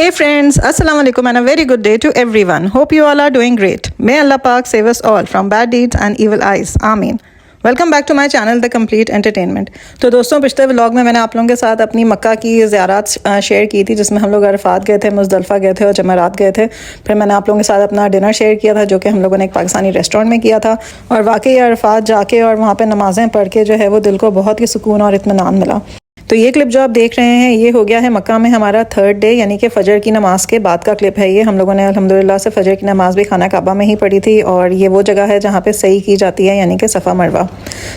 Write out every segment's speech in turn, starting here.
Hey friends, Assalamu alaikum and a very good day to everyone. Hope you all are doing great. May Allah Pak save us all from bad deeds and evil eyes. Ameen. Welcome back to my channel the complete entertainment. तो दोस्तों, पिछले vlog में मैंने आप लोगों के साथ अपनी मक्का की ज़ियारत शेयर की थी, जिसमें हम लोग अरफात गए थे, मुज़दलिफ़ा गए थे और जमरात गए थे। फिर मैंने आप लोगों के साथ अपना डिनर शेयर किया था, जो कि हम लोगों ने एक पाकिस्तानी रेस्टोरेंट में किया था। और वाकई अरफात जाके और वहाँ पर नमाज़ें पढ़ के जो है वो दिल को बहुत ही सुकून और इत्मीनान मिला। तो ये क्लिप जो आप देख रहे हैं, ये हो गया है मक्का में हमारा थर्ड डे, यानी कि फ़जर की नमाज के बाद का क्लिप है ये। हम लोगों ने अल्हम्दुलिल्लाह से फ़जर की नमाज़ भी खाना काबा में ही पढ़ी थी, और ये वो जगह है जहाँ पे सही की जाती है, यानी कि सफ़ा मरवा।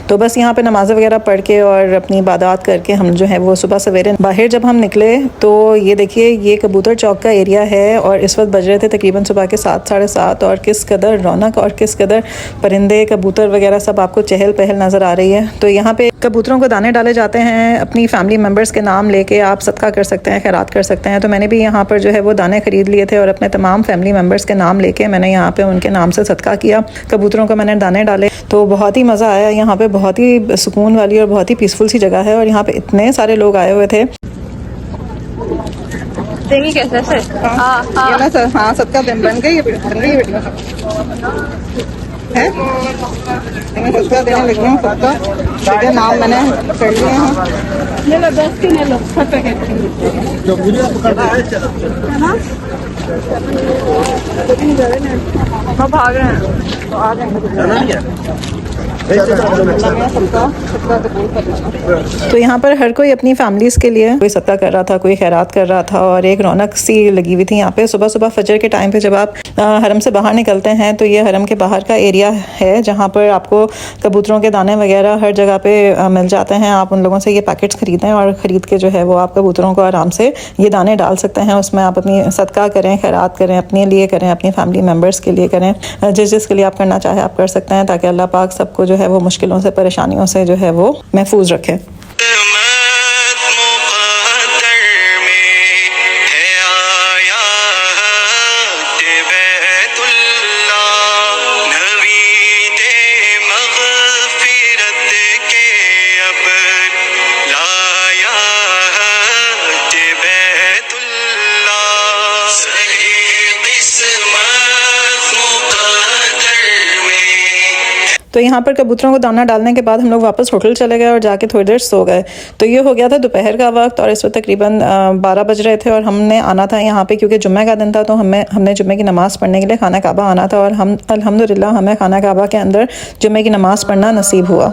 तो बस यहाँ पे नमाज़ें वगैरह पढ़ के और अपनी इबादत करके हम जो है वो सुबह सवेरे बाहर जब हम निकले, तो ये देखिए ये कबूतर चौक का एरिया है, और इस वक्त बज रहे थे तकरीबन सुबह के 7 साढ़े 7, और किस कदर रौनक और किस कदर परिंदे कबूतर वगैरह सब आपको चहल पहल नज़र आ रही है। तो यहाँ पे कबूतरों को दाने डाले जाते हैं, अपनी फैमिली मेम्बर्स के नाम लेके आप सदका कर सकते हैं, खैरात कर सकते हैं। तो मैंने भी यहाँ पर जो है वो दाने ख़रीद लिए थे, और अपने तमाम फैमिली मेम्बर्स के नाम लेके मैंने यहाँ पे उनके नाम से सदका किया। कबूतरों को मैंने दाने डाले, तो बहुत ही मज़ा आया। यहाँ पे बहुत ही सुकून वाली और बहुत ही पीसफुल सी जगह है, और यहाँ पे इतने सारे लोग आए हुए थे। हाँ, सदका बन गई है, सदका देने लगी हूँ। सबका नाम मैंने कर लिए हैं। भाग रहे हैं, तो आ जाएंगे। तो यहाँ पर हर कोई अपनी फैमिलीज़ के लिए कोई सदका कर रहा था, कोई खैरात कर रहा था, और एक रौनक सी लगी हुई थी यहाँ पे। सुबह सुबह फजर के टाइम पे जब आप हरम से बाहर निकलते हैं, तो ये हरम के बाहर का एरिया है, जहाँ पर आपको कबूतरों के दाने वगैरह हर जगह पे मिल जाते हैं। आप उन लोगों से ये पैकेट्स ख़रीदें, और ख़रीद के जो है वो आप कबूतरों को आराम से ये दाने डाल सकते हैं। उसमें आप अपनी सदका करें, खैरात करें, अपने लिए करें, अपनी फैमिली मेम्बर्स के लिए करें, जिसके लिए आप करना चाहे आप कर सकते हैं, ताकि अल्लाह पाक सबको जो है वो मुश्किलों से, परेशानियों से जो है वो महफूज रखे। तो यहाँ पर कबूतरों को दाना डालने के बाद हम लोग वापस होटल चले गए और जाके थोड़ी देर सो गए। तो ये हो गया था दोपहर का वक्त, और इस वक्त तकरीबन 12 बज रहे थे, और हमने आना था यहाँ पे क्योंकि जुम्मे का दिन था। तो हमने जुम्मे की नमाज़ पढ़ने के लिए खाना काबा आना था, और हम अल्हम्दुलिल्लाह हमें खाना काबा के अंदर जुम्मे की नमाज़ पढ़ना नसीब हुआ।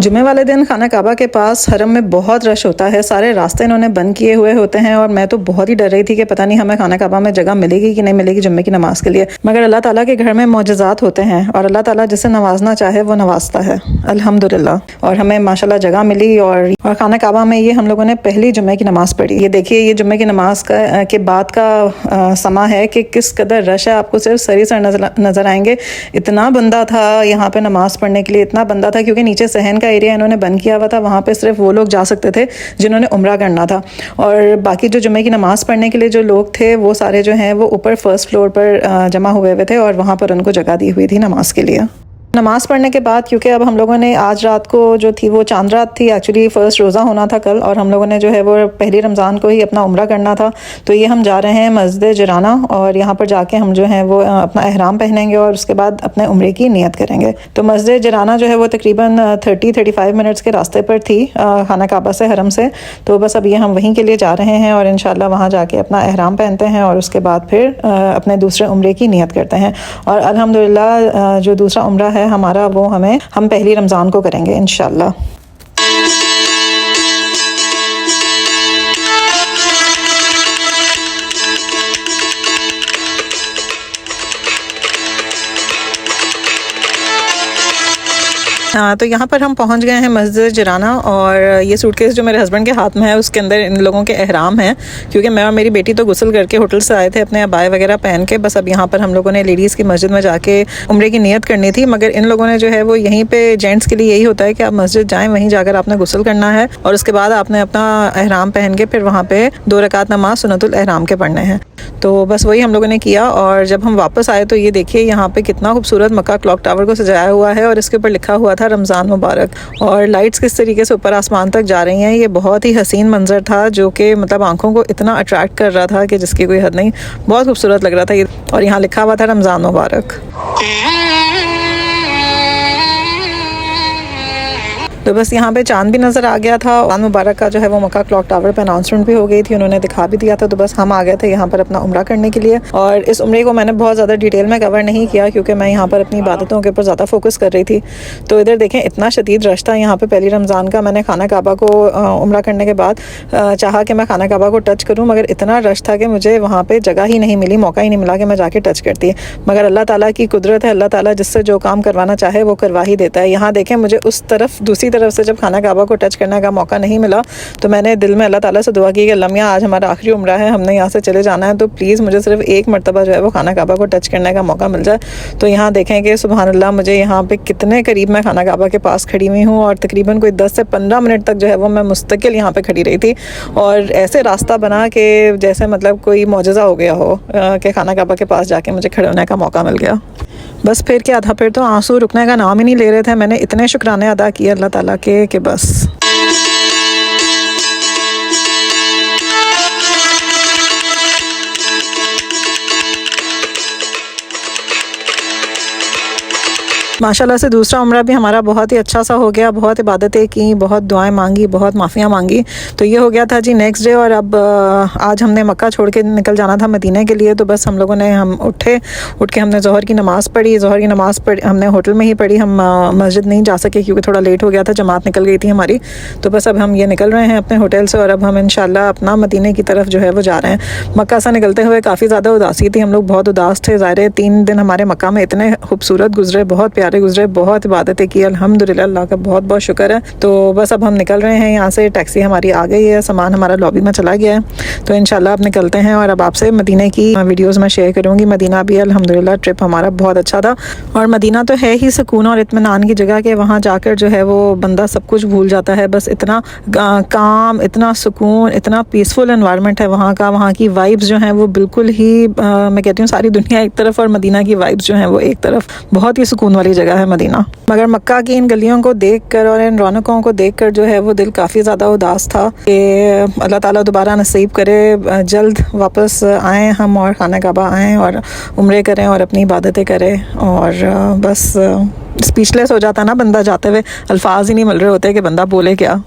जुमे वाले दिन खाना काबा के पास हरम में बहुत रश होता है, सारे रास्ते इन्होंने बंद किए हुए होते हैं, और मैं तो बहुत ही डर रही थी कि पता नहीं हमें खाना काबा में जगह मिलेगी कि नहीं मिलेगी जुम्मे की नमाज के लिए। मगर अल्लाह ताला के घर में मौजज़ात होते हैं, और अल्लाह ताला जिसे नवाजना चाहे वो नवाजता है, अल्हम्दुलिल्लाह। और हमें माशाल्लाह जगह मिली, और खाना काबा में ये हम लोगों ने पहली जुम्मे की नमाज़ पढ़ी। ये देखिए, ये जुम्मे की नमाज के बाद का समा है कि किस कदर रश है। आपको सिर्फ सरी सर नज़र आएंगे। इतना बंदा था यहाँ पे नमाज़ पढ़ने के लिए, इतना बंदा था, क्योंकि नीचे सहन का एरिया इन्होंने बंद किया हुआ था। वहाँ पे सिर्फ वो लोग जा सकते थे जिन्होंने उम्रा करना था, और बाकी जो जुम्मे की नमाज़ पढ़ने के लिए जो लोग थे वो सारे जो हैं वो ऊपर फर्स्ट फ्लोर पर जमा हुए थे, और वहाँ पर उनको जगह दी हुई थी नमाज के लिए। नमाज़ पढ़ने के बाद, क्योंकि अब हम लोगों ने आज रात को जो थी वो चांद रात थी, एक्चुअली फ़र्स्ट रोज़ा होना था कल, और हम लोगों ने जो है वो पहली रमज़ान को ही अपना उम्रा करना था। तो ये हम जा रहे हैं मस्जिद जिराना, और यहाँ पर जाके हम जो है वो अपना एहराम पहनेंगे, और उसके बाद अपने उम्रे की नियत करेंगे। तो मस्जिद जिराना जो है वो तकरीबन 30-35 मिनट्स के रास्ते पर थी खाना काबा से, हरम से। तो बस अब ये हम वहीं के लिए जा रहे हैं, और इंशाल्लाह वहाँ जाके अपना एहराम पहनते हैं, और उसके बाद फिर अपने दूसरे उम्रे की नियत करते हैं। और अल्हम्दुलिल्लाह जो दूसरा उम्रा है हमारा, वो हम पहली रमज़ान को करेंगे इंशाल्लाह। तो यहाँ पर हम पहुँच गए हैं मस्जिद जिराना, और ये सूटकेस जो मेरे हस्बैंड के हाथ में है उसके अंदर इन लोगों के एहराम हैं, क्योंकि मैं और मेरी बेटी तो गुस्ल करके होटल से आए थे अपने अबाए वगैरह पहन के। बस अब यहाँ पर हम लोगों ने लेडीज़ की मस्जिद में जाके उम्रे की नियत करनी थी, मगर इन लोगों ने जो है वो यहीं पे जेंट्स के लिए यही होता है कि आप मस्जिद जाएँ, वहीं जाकर आपने गुस्ल करना है और उसके बाद आपने अपना एहराम पहन के फिर वहाँ पे 2 रकात नमाज सुन्नतुल एहराम के पढ़ने हैं। तो बस वही हम लोगों ने किया, और जब हम वापस आए तो ये देखिए यहाँ पे कितना खूबसूरत मक्का क्लॉक टावर को सजाया हुआ है, और इसके ऊपर लिखा हुआ था रमज़ान मुबारक, और लाइट्स किस तरीके से ऊपर आसमान तक जा रही हैं। ये बहुत ही हसीन मंजर था जो कि मतलब आंखों को इतना अट्रैक्ट कर रहा था कि जिसकी कोई हद नहीं, बहुत खूबसूरत लग रहा था ये, और यहाँ लिखा हुआ था रमज़ान मुबारक। तो बस यहाँ पे चांद भी नज़र आ गया था। रमज़ान मुबारक का जो है वो मक्का क्लॉक टावर पे अनाउंसमेंट भी हो गई थी, उन्होंने दिखा भी दिया था। तो बस हम आ गए थे यहाँ पर अपना उम्रा करने के लिए, और इस उम्रे को मैंने बहुत ज़्यादा डिटेल में कवर नहीं किया क्योंकि मैं यहाँ पर अपनी इबादतों के ऊपर ज़्यादा फोकस कर रही थी। तो इधर देखें इतना शदीद रश था यहाँ पर पहली रमज़ान का। मैंने खाना काबा को उम्रा करने के बाद चाहा कि मैं खाना काबा को टच करूँ, मगर इतना रश था कि मुझे वहाँ पर जगह ही नहीं मिली, मौका ही नहीं मिला कि मैं जाके टच करती। मगर अल्लाह ताला की कुदरत है, अल्लाह ताला जिससे जो काम करवाना चाहे वो करवा ही देता है। यहाँ देखें मुझे उस तरफ दूसरी तरफ से जब खाना काबा को टच करने का मौका नहीं मिला तो मैंने दिल में अल्लाह ताला से दुआ की कि अल्लाह मियां आज हमारा आखिरी उम्रा है, हमने यहाँ से चले जाना है, तो प्लीज़ मुझे सिर्फ एक मरतबा जो है वो खाना काबा को टच करने का मौका मिल जाए। तो यहाँ देखें कि सुबहान अल्लाह मुझे यहाँ पे कितने करीब मैं खाना काबा के पास खड़ी हुई हूँ, और तकरीबन कोई 10 से 15 मिनट तक जो है वो मैं मुस्तकिल यहाँ पे खड़ी रही थी, और ऐसे रास्ता बना के जैसे मतलब कोई मौजज़ा हो गया हो कि खाना काबा के पास जाके मुझे खड़े होने का मौका मिल गया। बस फिर क्या था, फिर तो आंसू रुकने का नाम ही नहीं ले रहे थे। मैंने इतने शुक्राने अदा किए अल्लाह ताला के कि बस। माशाल्लाह से दूसरा उम्रा भी हमारा बहुत ही अच्छा सा हो गया, बहुत इबादतें की, बहुत दुआएं मांगी, बहुत माफ़ियाँ मांगी। तो ये हो गया था जी नेक्स्ट डे, और अब आज हमने मक्का छोड़ के निकल जाना था मदीने के लिए। तो बस हम लोगों ने उठ के हमने ज़ोहर की नमाज़ पढ़ी। ज़ोहर की नमाज़ हमने होटल में ही पढ़ी, हम मस्जिद नहीं जा सके क्योंकि थोड़ा लेट हो गया था, जमात निकल गई थी हमारी। तो बस अब हम ये निकल रहे हैं अपने होटल से, और अब हम इंशाल्लाह अपना मदीने की तरफ जो है वो जा रहे हैं। मक्का से निकलते हुए काफ़ी ज़्यादा उदासी थी, हम लोग बहुत उदास थे। ज़ाहिर है 3 दिन हमारे मक्का में इतने खूबसूरत गुजरे, बहुत प्यारे गुजरे, बहुत इबादतें की, अल्हम्दुलिल्लाह, अल्लाह का बहुत बहुत शुक्र है। तो बस अब हम निकल रहे हैं यहाँ से, टैक्सी हमारी आ गई है, सामान हमारा लॉबी में चला गया है। तो इंशाल्लाह अब निकलते हैं, और अब आपसे मदीने की वीडियोस में शेयर करूँगी। मदीना भी अल्हम्दुलिल्लाह ट्रिप हमारा बहुत अच्छा था, और मदीना तो है ही सुकून और इत्मीनान की जगह कि वहाँ जाकर जो है वो बंदा सब कुछ भूल जाता है। बस इतना काम, इतना सुकून, इतना पीसफुल एनवायरनमेंट है वहाँ का। वहाँ की वाइब्स जो हैं वो बिल्कुल ही मैं कहती हूँ सारी दुनिया एक तरफ और मदीना की वाइब्स जो हैं वो एक तरफ। बहुत ही सुकून वाली जगह है मदीना। मगर मक्का की इन गलियों को देखकर और इन रौनकों को देखकर जो है वो दिल काफ़ी ज़्यादा उदास था कि अल्लाह ताला दोबारा नसीब करे जल्द वापस आएँ हम, और खाना काबा आएँ और उम्रे करें और अपनी इबादतें करें। और बस स्पीचलेस हो जाता ना बंदा, जाते हुए अल्फाज ही नहीं मिल रहे होते कि बंदा बोले क्या।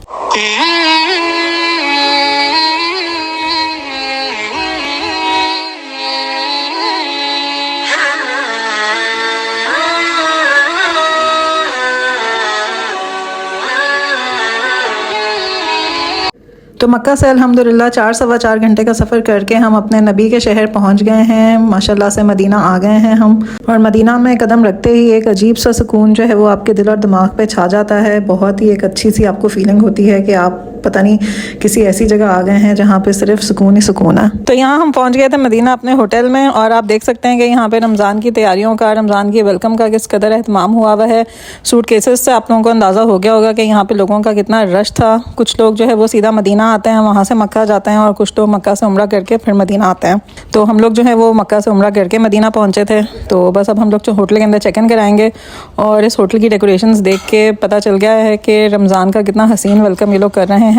तो मक्का से अल्हम्दुलिल्लाह 4 सवा 4 घंटे का सफ़र करके हम अपने नबी के शहर पहुंच गए हैं। माशाल्लाह से मदीना आ गए हैं हम, और मदीना में कदम रखते ही एक अजीब सा सुकून जो है वो आपके दिल और दिमाग पे छा जाता है। बहुत ही एक अच्छी सी आपको फीलिंग होती है कि आप पता नहीं किसी ऐसी जगह आ गए हैं जहाँ पे सिर्फ सुकून ही सुकून है। तो यहाँ हम पहुँच गए थे मदीना अपने होटल में, और आप देख सकते हैं कि यहाँ पे रमज़ान की तैयारियों का, रमज़ान की वेलकम का किस कदर एहतमाम हुआ हुआ है। सूट केसेस से आप लोगों को अंदाज़ा हो गया होगा कि यहाँ पे लोगों का कितना रश था। कुछ लोग जो है वो सीधा मदीना आते हैं, वहाँ से मक्का जाते हैं, और कुछ लोग मक्का से उम्रा करके फिर मदीना आते हैं। तो हम लोग जो है वो मक्का से उम्रा करके मदीना पहुँचे थे। तो बस अब हम लोग जो होटल के अंदर चेक इन कराएंगे, और इस होटल की डेकोरेशंस देख के पता चल गया है कि रमज़ान का कितना हसीन वेलकम ये लोग कर रहे हैं।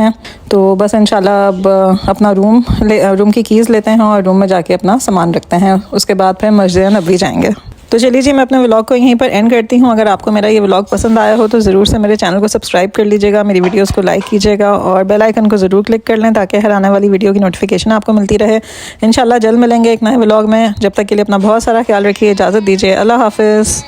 तो बस इंशाल्लाह अब अपना रूम की कीज़ लेते हैं और रूम में जाके अपना सामान रखते हैं। उसके बाद फिर मस्जिद नबवी जाएंगे। तो चलिए जी, मैं अपने व्लॉग को यहीं पर एंड करती हूँ। अगर आपको मेरा ये व्लॉग पसंद आया हो तो ज़रूर से मेरे चैनल को सब्सक्राइब कर लीजिएगा, मेरी वीडियोस को लाइक कीजिएगा, और बेल आइकन को ज़रूर क्लिक कर लें ताकि हर आने वाली वीडियो की नोटिफिकेशन आपको मिलती रहे। इंशाल्लाह जल्द मिलेंगे एक नए व्लॉग में। जब तक के लिए अपना बहुत सारा ख्याल रखिए, इजाज़त दीजिए, अल्लाह हाफ़िज़।